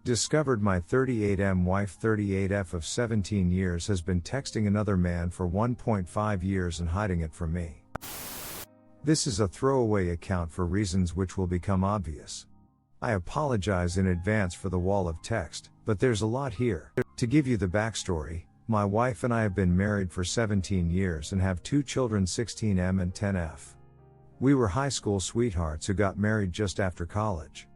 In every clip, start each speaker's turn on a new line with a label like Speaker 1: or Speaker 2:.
Speaker 1: Discovered my 38M wife 38F of 17 years has been texting another man for 1.5 years and hiding it from me. This is a throwaway account for reasons which will become obvious. I apologize in advance for the wall of text, but there's a lot here. To give you the backstory, my wife and I have been married for 17 years and have two children 16M and 10F. We were high school sweethearts who got married just after college.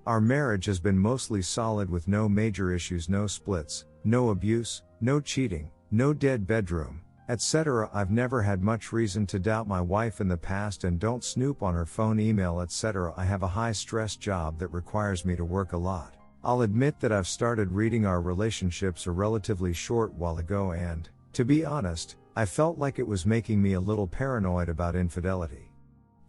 Speaker 1: Our marriage has been mostly solid with no major issues, no splits, no abuse, no cheating, no dead bedroom, etc. I've never had much reason to doubt my wife in the past and don't snoop on her phone, email, etc. I have a high stress job that requires me to work a lot. I'll admit that I've started reading our relationships a relatively short while ago and, to be honest, I felt like it was making me a little paranoid about infidelity.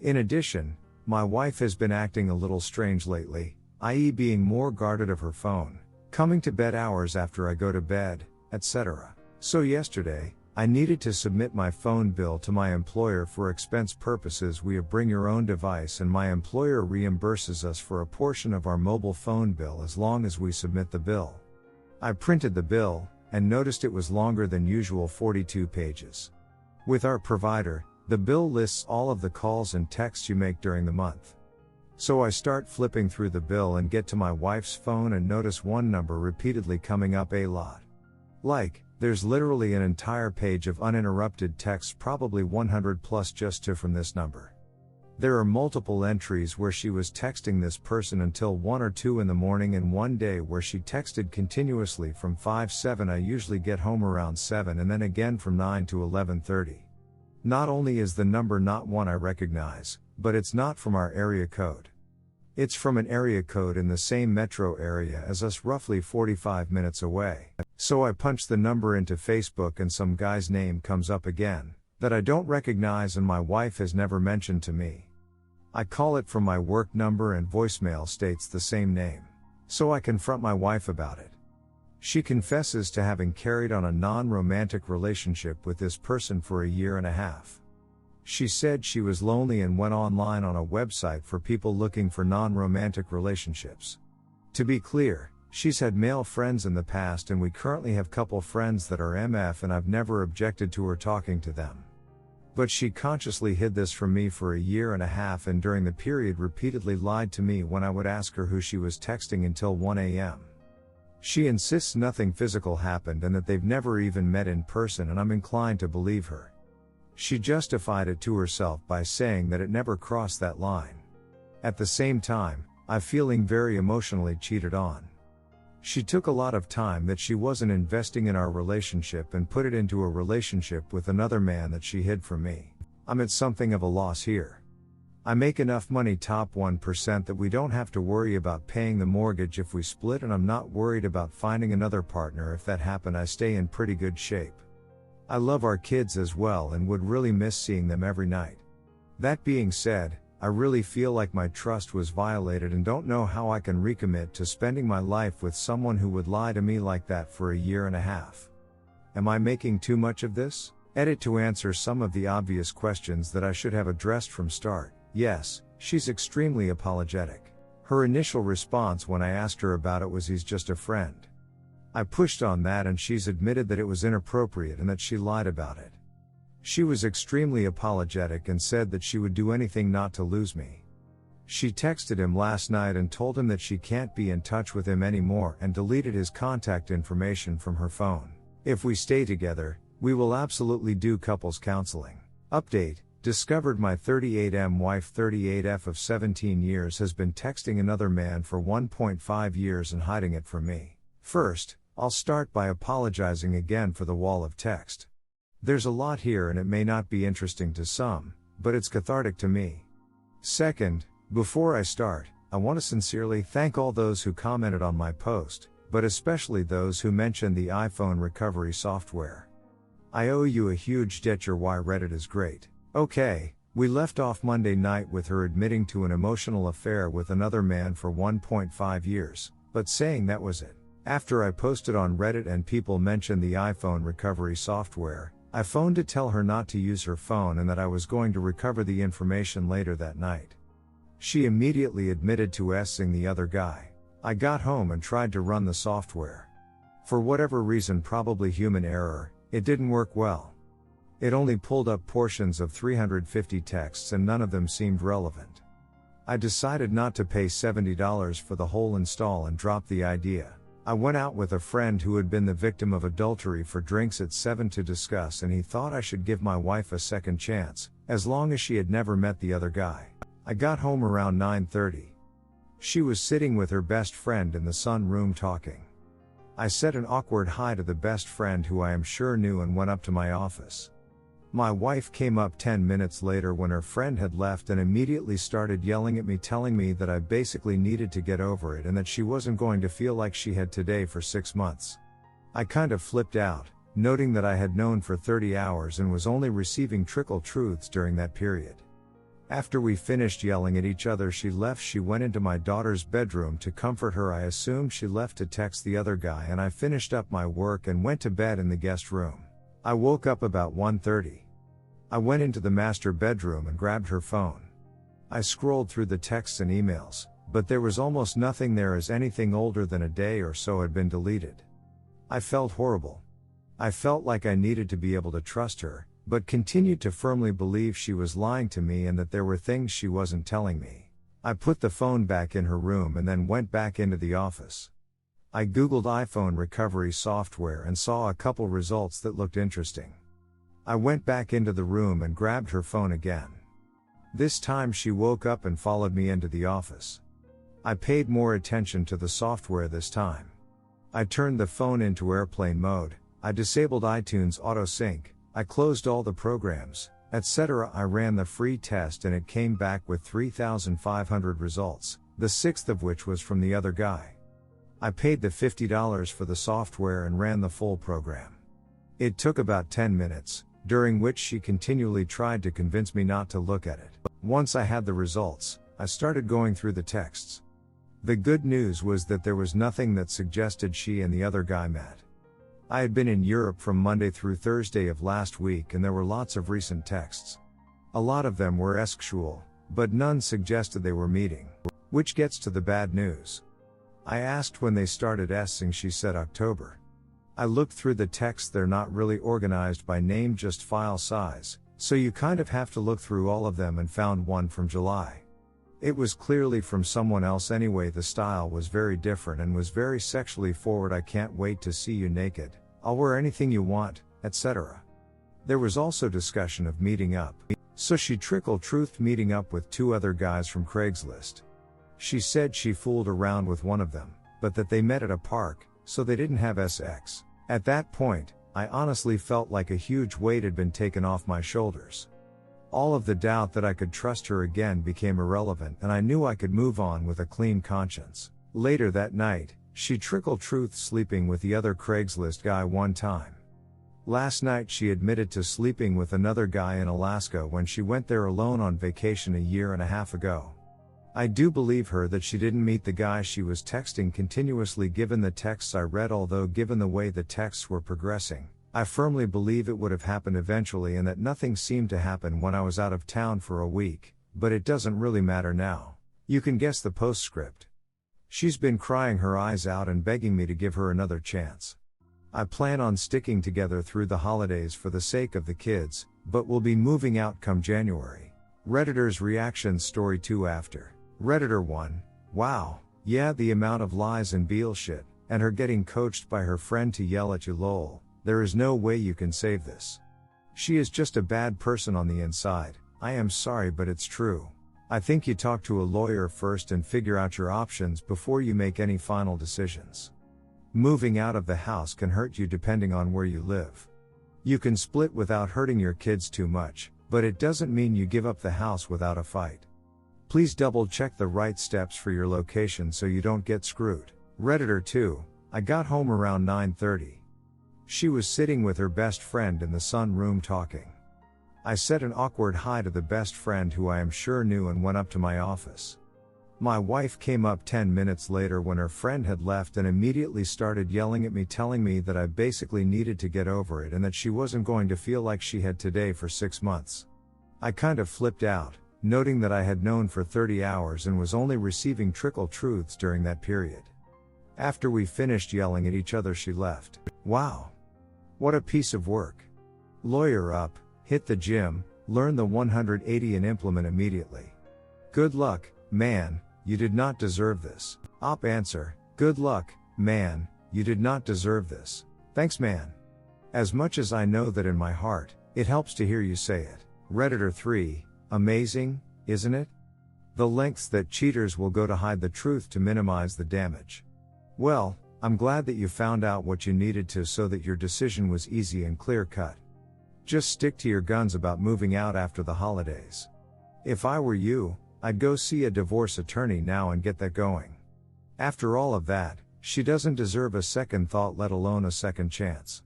Speaker 1: In addition, my wife has been acting a little strange lately, i.e. being more guarded of her phone, coming to bed hours after I go to bed, etc. So yesterday, I needed to submit my phone bill to my employer for expense purposes via bring your own device, and my employer reimburses us for a portion of our mobile phone bill as long as we submit the bill. I printed the bill, and noticed it was longer than usual, 42 pages. With our provider, the bill lists all of the calls and texts you make during the month. So I start flipping through the bill and get to my wife's phone and notice one number repeatedly coming up a lot. There's literally an entire page of uninterrupted texts, probably 100 plus just from this number. There are multiple entries where she was texting this person until 1 or 2 in the morning, and one day where she texted continuously from 5-7. I usually get home around 7 and then again from 9 to 11:30. Not only is the number not one I recognize, but it's not from our area code. It's from an area code in the same metro area as us, roughly 45 minutes away. So I punch the number into Facebook and some guy's name comes up again, that I don't recognize and my wife has never mentioned to me. I call it from my work number and voicemail states the same name. So I confront my wife about it. She confesses to having carried on a non-romantic relationship with this person for a year and a half. She said she was lonely and went online on a website for people looking for non-romantic relationships. To be clear, she's had male friends in the past and we currently have couple friends that are MF, and I've never objected to her talking to them. But she consciously hid this from me for a year and a half, and during the period repeatedly lied to me when I would ask her who she was texting until 1 a.m. She insists nothing physical happened and that they've never even met in person, and I'm inclined to believe her. She justified it to herself by saying that it never crossed that line. At the same time, I'm feeling very emotionally cheated on. She took a lot of time that she wasn't investing in our relationship and put it into a relationship with another man that she hid from me. I'm at something of a loss here. I make enough money, top 1%, that we don't have to worry about paying the mortgage if we split, and I'm not worried about finding another partner if that happened. I stay in pretty good shape. I love our kids as well and would really miss seeing them every night. That being said, I really feel like my trust was violated and don't know how I can recommit to spending my life with someone who would lie to me like that for a year and a half. Am I making too much of this? Edit to answer some of the obvious questions that I should have addressed from start. Yes, she's extremely apologetic. Her initial response when I asked her about it was, "He's just a friend." I pushed on that and she's admitted that it was inappropriate and that she lied about it. She was extremely apologetic and said that she would do anything not to lose me. She texted him last night and told him that she can't be in touch with him anymore and deleted his contact information from her phone. If we stay together, we will absolutely do couples counseling. Update: discovered my 38M wife 38F of 17 years has been texting another man for 1.5 years and hiding it from me. First, I'll start by apologizing again for the wall of text. There's a lot here and it may not be interesting to some, but it's cathartic to me. Second, before I start, I want to sincerely thank all those who commented on my post, but especially those who mentioned the iPhone recovery software. I owe you a huge debt. Your why Reddit is great. Okay, we left off Monday night with her admitting to an emotional affair with another man for 1.5 years, but saying that was it. After I posted on Reddit and people mentioned the iPhone recovery software, I phoned to tell her not to use her phone and that I was going to recover the information later that night. She immediately admitted to S-ing the other guy. I got home and tried to run the software. For whatever reason, probably human error, it didn't work well. It only pulled up portions of 350 texts and none of them seemed relevant. I decided not to pay $70 for the whole install and dropped the idea. I went out with a friend who had been the victim of adultery for drinks at 7 to discuss, and he thought I should give my wife a second chance, as long as she had never met the other guy. I got home around 9:30. She was sitting with her best friend in the sunroom talking. I said an awkward hi to the best friend who I am sure knew and went up to my office. My wife came up 10 minutes later when her friend had left and immediately started yelling at me, telling me that I basically needed to get over it and that she wasn't going to feel like she had today for 6 months. I kind of flipped out, noting that I had known for 30 hours and was only receiving trickle truths during that period. After we finished yelling at each other, she left. She went into my daughter's bedroom to comfort her. I assumed she left to text the other guy, and I finished up my work and went to bed in the guest room. I woke up about 1:30. I went into the master bedroom and grabbed her phone. I scrolled through the texts and emails, but there was almost nothing there, as anything older than a day or so had been deleted. I felt horrible. I felt like I needed to be able to trust her, but continued to firmly believe she was lying to me and that there were things she wasn't telling me. I put the phone back in her room and then went back into the office. I googled iPhone recovery software and saw a couple results that looked interesting. I went back into the room and grabbed her phone again. This time she woke up and followed me into the office. I paid more attention to the software this time. I turned the phone into airplane mode, I disabled iTunes auto sync, I closed all the programs, etc. I ran the free test and it came back with 3,500 results, the sixth of which was from the other guy. I paid the $50 for the software and ran the full program. It took about 10 minutes, during which she continually tried to convince me not to look at it. Once I had the results, I started going through the texts. The good news was that there was nothing that suggested she and the other guy met. I had been in Europe from Monday through Thursday of last week and there were lots of recent texts. A lot of them were sexual, but none suggested they were meeting. Which gets to the bad news. I asked when they started S-ing, she said October. I looked through the texts, they're not really organized by name, just file size, so you kind of have to look through all of them, and found one from July. It was clearly from someone else anyway. The style was very different and was very sexually forward. I can't wait to see you naked, I'll wear anything you want, etc. There was also discussion of meeting up. So she trickle-truthed meeting up with 2 other guys from Craigslist. She said she fooled around with one of them, but that they met at a park, so they didn't have sex. At that point, I honestly felt like a huge weight had been taken off my shoulders. All of the doubt that I could trust her again became irrelevant, and I knew I could move on with a clean conscience. Later that night, she trickle-truthed sleeping with the other Craigslist guy one time. Last night she admitted to sleeping with another guy in Alaska when she went there alone on vacation a year and a half ago. I do believe her that she didn't meet the guy she was texting continuously given the texts I read, although given the way the texts were progressing, I firmly believe it would have happened eventually, and that nothing seemed to happen when I was out of town for a week, but it doesn't really matter now. You can guess the postscript. She's been crying her eyes out and begging me to give her another chance. I plan on sticking together through the holidays for the sake of the kids, but we'll be moving out come January. Redditor's reactions story 2 after. Redditor 1, wow, yeah, the amount of lies and bullshit, and her getting coached by her friend to yell at you, lol, there is no way you can save this. She is just a bad person on the inside. I am sorry, but it's true. I think you talk to a lawyer first and figure out your options before you make any final decisions. Moving out of the house can hurt you depending on where you live. You can split without hurting your kids too much, but it doesn't mean you give up the house without a fight. Please double check the right steps for your location so you don't get screwed. Redditor 2, I got home around 9:30. She was sitting with her best friend in the sunroom talking. I said an awkward hi to the best friend who I am sure knew and went up to my office. My wife came up 10 minutes later when her friend had left and immediately started yelling at me, telling me that I basically needed to get over it and that she wasn't going to feel like she had today for 6 months. I kind of flipped out, noting that I had known for 30 hours and was only receiving trickle truths during that period. After we finished yelling at each other, she left. Wow. What a piece of work. Lawyer up, hit the gym, learn the 180 and implement immediately. Good luck, man, you did not deserve this. Op answer, good luck, man, you did not deserve this. Thanks, man. As much as I know that in my heart, it helps to hear you say it. Redditor 3, amazing, isn't it? The lengths that cheaters will go to hide the truth to minimize the damage. Well, I'm glad that you found out what you needed to so that your decision was easy and clear-cut. Just stick to your guns about moving out after the holidays. If I were you, I'd go see a divorce attorney now and get that going. After all of that, she doesn't deserve a second thought, let alone a second chance.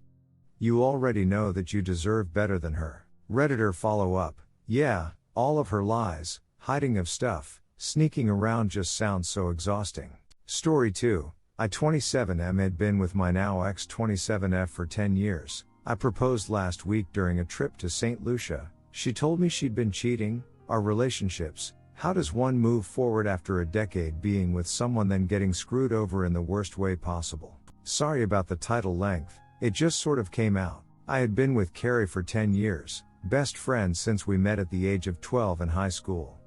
Speaker 1: You already know that you deserve better than her. Redditor follow up, yeah, all of her lies, hiding of stuff, sneaking around just sounds so exhausting. Story 2. I 27M had been with my now ex 27F for 10 years. I proposed last week during a trip to St. Lucia. She told me she'd been cheating, our relationships. How does one move forward after a decade being with someone then getting screwed over in the worst way possible? Sorry about the title length, it just sort of came out. I had been with Carrie for 10 years, best friends since we met at the age of 12 in high school.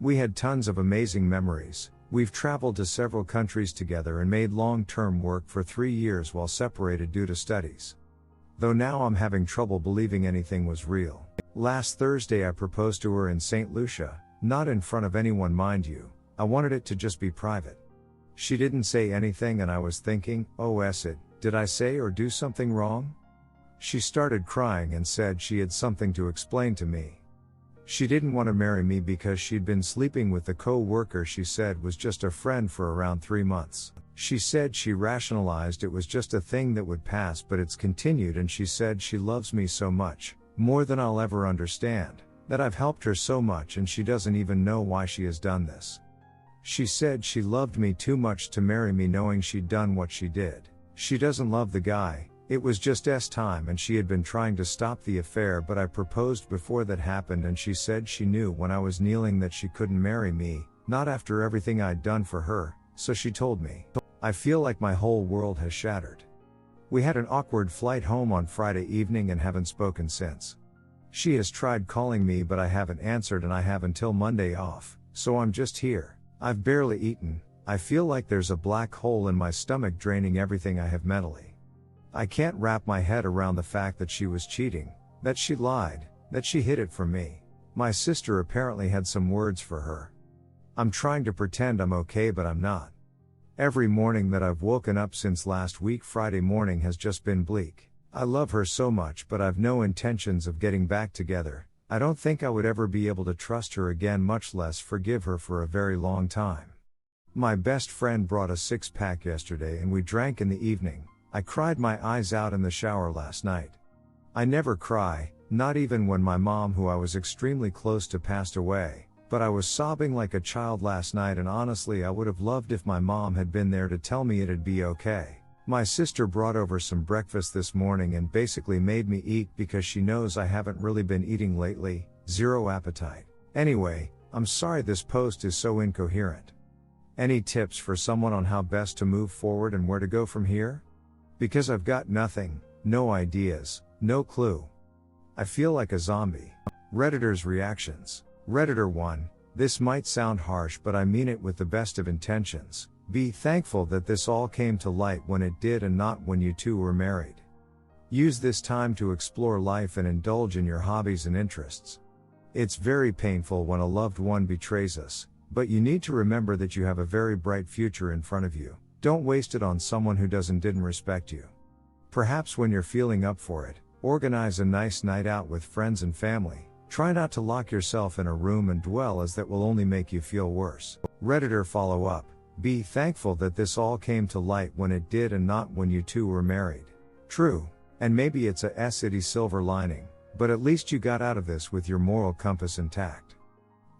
Speaker 1: We had tons of amazing memories. We've traveled to several countries together and made long-term work for 3 years while separated due to studies. Though now I'm having trouble believing anything was real. Last Thursday I proposed to her in St. Lucia, not in front of anyone mind you, I wanted it to just be private. She didn't say anything and I was thinking, oh did I say or do something wrong? She started crying and said she had something to explain to me. She didn't want to marry me because she'd been sleeping with the co-worker she said was just a friend for around 3 months. She said she rationalized it was just a thing that would pass, but it's continued, and she said she loves me so much, more than I'll ever understand, that I've helped her so much and she doesn't even know why she has done this. She said she loved me too much to marry me knowing she'd done what she did. She doesn't love the guy. It was just time and she had been trying to stop the affair, but I proposed before that happened and she said she knew when I was kneeling that she couldn't marry me, not after everything I'd done for her, so she told me. I feel like my whole world has shattered. We had an awkward flight home on Friday evening and haven't spoken since. She has tried calling me but I haven't answered and I have until Monday off, so I'm just here. I've barely eaten. I feel like there's a black hole in my stomach draining everything I have mentally. I can't wrap my head around the fact that she was cheating, that she lied, that she hid it from me. My sister apparently had some words for her. I'm trying to pretend I'm okay but I'm not. Every morning that I've woken up since last week Friday morning has just been bleak. I love her so much but I've no intentions of getting back together. I don't think I would ever be able to trust her again, much less forgive her for a very long time. My best friend brought a 6-pack yesterday and we drank in the evening. I cried my eyes out in the shower last night. I never cry, not even when my mom, who I was extremely close to, passed away, but I was sobbing like a child last night, and honestly I would have loved if my mom had been there to tell me it'd be okay. My sister brought over some breakfast this morning and basically made me eat because she knows I haven't really been eating lately, zero appetite. Anyway, I'm sorry this post is so incoherent. Any tips for someone on how best to move forward and where to go from here? Because I've got nothing, no ideas, no clue. I feel like a zombie. Redditor's reactions. Redditor 1, this might sound harsh but I mean it with the best of intentions. Be thankful that this all came to light when it did and not when you two were married. Use this time to explore life and indulge in your hobbies and interests. It's very painful when a loved one betrays us, but you need to remember that you have a very bright future in front of you. Don't waste it on someone who didn't respect you. Perhaps when you're feeling up for it, organize a nice night out with friends and family. Try not to lock yourself in a room and dwell, as that will only make you feel worse. Redditor follow up. Be thankful that this all came to light when it did and not when you two were married. True. And maybe it's a itty silver lining, but at least you got out of this with your moral compass intact.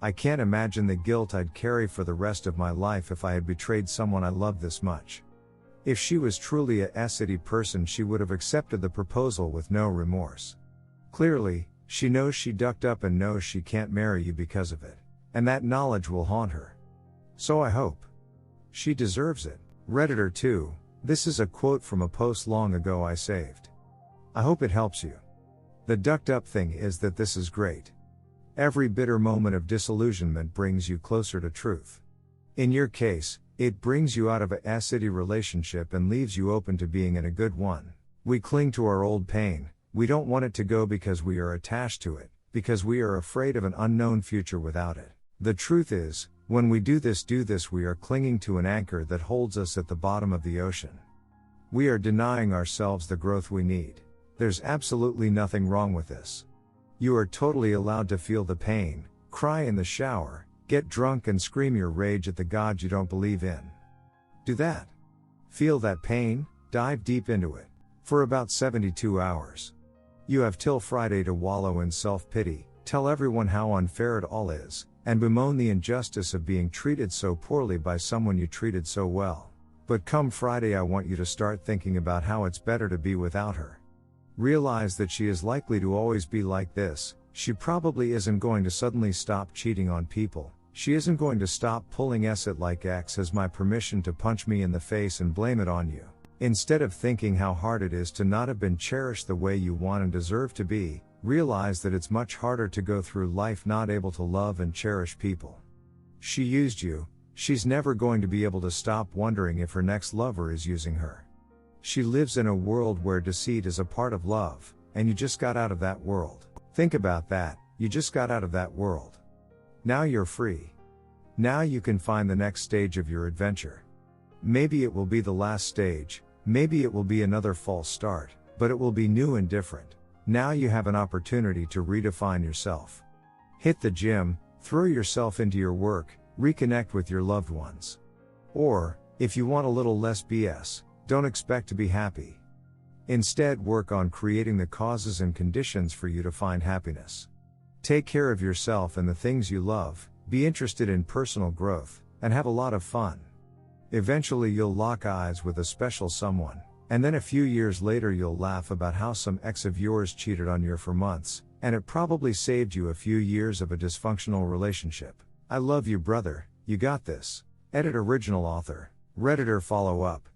Speaker 1: I can't imagine the guilt I'd carry for the rest of my life if I had betrayed someone I loved this much. If she was truly a itty person, she would have accepted the proposal with no remorse. Clearly, she knows she ducked up and knows she can't marry you because of it. And that knowledge will haunt her. So I hope. She deserves it. Redditor 2, this is a quote from a post long ago I saved. I hope it helps you. The ducked up thing is that this is great. Every bitter moment of disillusionment brings you closer to truth. In your case, it brings you out of a shitty relationship and leaves you open to being in a good one. We cling to our old pain, we don't want it to go because we are attached to it, because we are afraid of an unknown future without it. The truth is, when we do this, we are clinging to an anchor that holds us at the bottom of the ocean. We are denying ourselves the growth we need. There's absolutely nothing wrong with this. You are totally allowed to feel the pain, cry in the shower, get drunk and scream your rage at the God you don't believe in. Do that. Feel that pain, dive deep into it. For about 72 hours. You have till Friday to wallow in self-pity, tell everyone how unfair it all is, and bemoan the injustice of being treated so poorly by someone you treated so well. But come Friday, I want you to start thinking about how it's better to be without her. Realize that she is likely to always be like this. She probably isn't going to suddenly stop cheating on people. She isn't going to stop pulling it like X has my permission to punch me in the face and blame it on you. Instead of thinking how hard it is to not have been cherished the way you want and deserve to be, realize that it's much harder to go through life not able to love and cherish people. She used you. She's never going to be able to stop wondering if her next lover is using her. She lives in a world where deceit is a part of love, and you just got out of that world. Think about that, you just got out of that world. Now you're free. Now you can find the next stage of your adventure. Maybe it will be the last stage, maybe it will be another false start, but it will be new and different. Now you have an opportunity to redefine yourself. Hit the gym, throw yourself into your work, reconnect with your loved ones. Or, if you want a little less BS, don't expect to be happy. Instead, work on creating the causes and conditions for you to find happiness. Take care of yourself and the things you love, be interested in personal growth, and have a lot of fun. Eventually you'll lock eyes with a special someone, and then a few years later you'll laugh about how some ex of yours cheated on you for months, and it probably saved you a few years of a dysfunctional relationship. I love you, brother, you got this. Edit original author. Redditor follow up.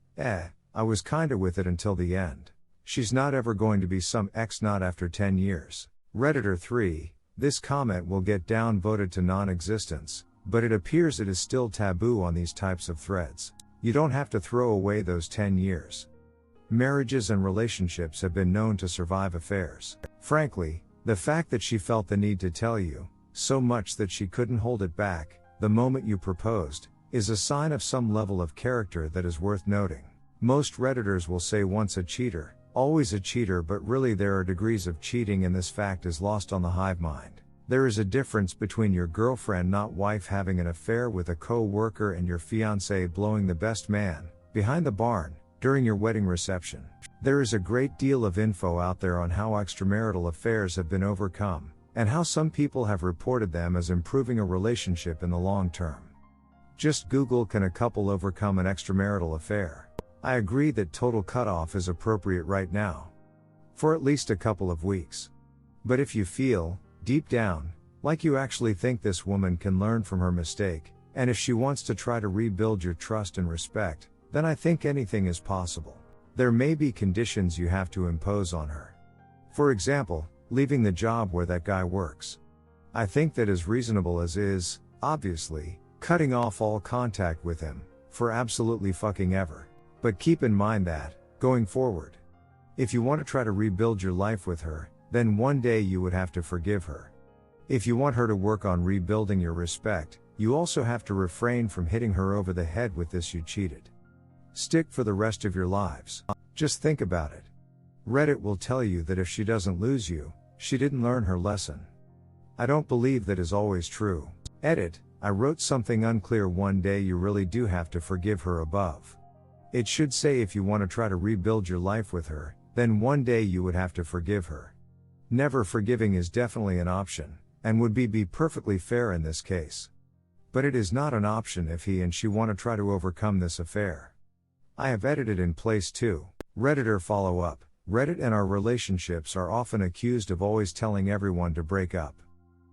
Speaker 1: I was kinda with it until the end. She's not ever going to be some ex, not after 10 years. Redditor 3, this comment will get downvoted to non-existence, but it appears it is still taboo on these types of threads. You don't have to throw away those 10 years. Marriages and relationships have been known to survive affairs. Frankly, the fact that she felt the need to tell you, so much that she couldn't hold it back, the moment you proposed, is a sign of some level of character that is worth noting. Most Redditors will say once a cheater, always a cheater, but really there are degrees of cheating and this fact is lost on the hive mind. There is a difference between your girlfriend, not wife, having an affair with a co-worker and your fiancé blowing the best man, behind the barn, during your wedding reception. There is a great deal of info out there on how extramarital affairs have been overcome, and how some people have reported them as improving a relationship in the long term. Just Google, can a couple overcome an extramarital affair? I agree that total cutoff is appropriate right now. For at least a couple of weeks. But if you feel, deep down, like you actually think this woman can learn from her mistake, and if she wants to try to rebuild your trust and respect, then I think anything is possible. There may be conditions you have to impose on her. For example, leaving the job where that guy works. I think that is reasonable as is, obviously, cutting off all contact with him, for absolutely fucking ever. But keep in mind that, going forward, if you want to try to rebuild your life with her, then one day you would have to forgive her. If you want her to work on rebuilding your respect, you also have to refrain from hitting her over the head with this "you cheated" stick for the rest of your lives. Just think about it. Reddit will tell you that if she doesn't lose you, she didn't learn her lesson. I don't believe that is always true. Edit, I wrote something unclear. One day you really do have to forgive her above. It should say if you want to try to rebuild your life with her, then one day you would have to forgive her. Never forgiving is definitely an option, and would be perfectly fair in this case. But it is not an option if he and she want to try to overcome this affair. I have edited in place too. Redditor follow up. Reddit and our relationships are often accused of always telling everyone to break up.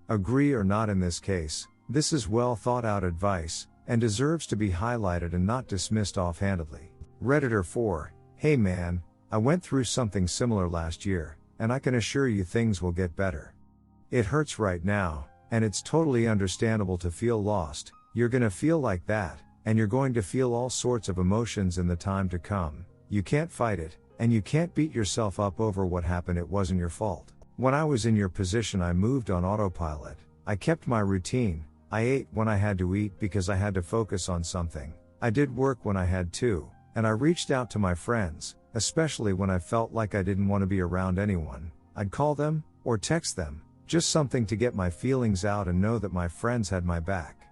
Speaker 1: Agree or not in this case, this is well thought out advice, and deserves to be highlighted and not dismissed offhandedly. Redditor 4, hey man, I went through something similar last year, and I can assure you things will get better. It hurts right now, and it's totally understandable to feel lost. You're gonna feel like that, and you're going to feel all sorts of emotions in the time to come. You can't fight it, and you can't beat yourself up over what happened. It wasn't your fault. When I was in your position, I moved on autopilot. I kept my routine. I ate when I had to eat because I had to focus on something. I did work when I had to, and I reached out to my friends, especially when I felt like I didn't want to be around anyone. I'd call them, or text them, just something to get my feelings out and know that my friends had my back.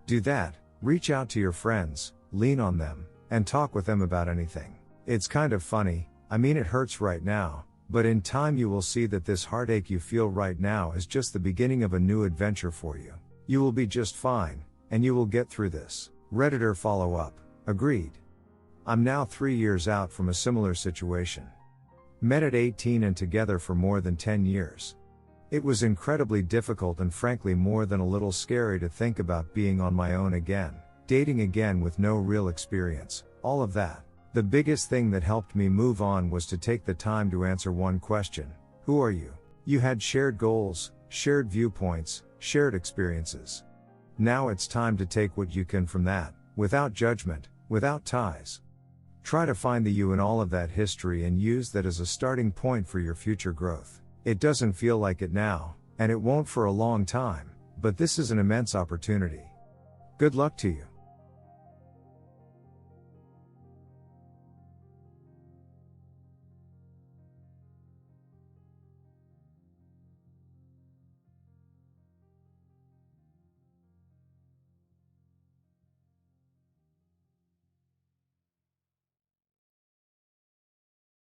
Speaker 1: Do that, reach out to your friends, lean on them, and talk with them about anything. It's kind of funny, I mean it hurts right now, but in time you will see that this heartache you feel right now is just the beginning of a new adventure for you. You will be just fine, and you will get through this. Redditor follow up, agreed. I'm now 3 years out from a similar situation. Met at 18 and together for more than 10 years. It was incredibly difficult and frankly more than a little scary to think about being on my own again, dating again with no real experience, all of that. The biggest thing that helped me move on was to take the time to answer one question: who are you? You had shared goals, shared viewpoints, shared experiences. Now it's time to take what you can from that, without judgment, without ties. Try to find the you in all of that history and use that as a starting point for your future growth. It doesn't feel like it now, and it won't for a long time, but this is an immense opportunity. Good luck to you.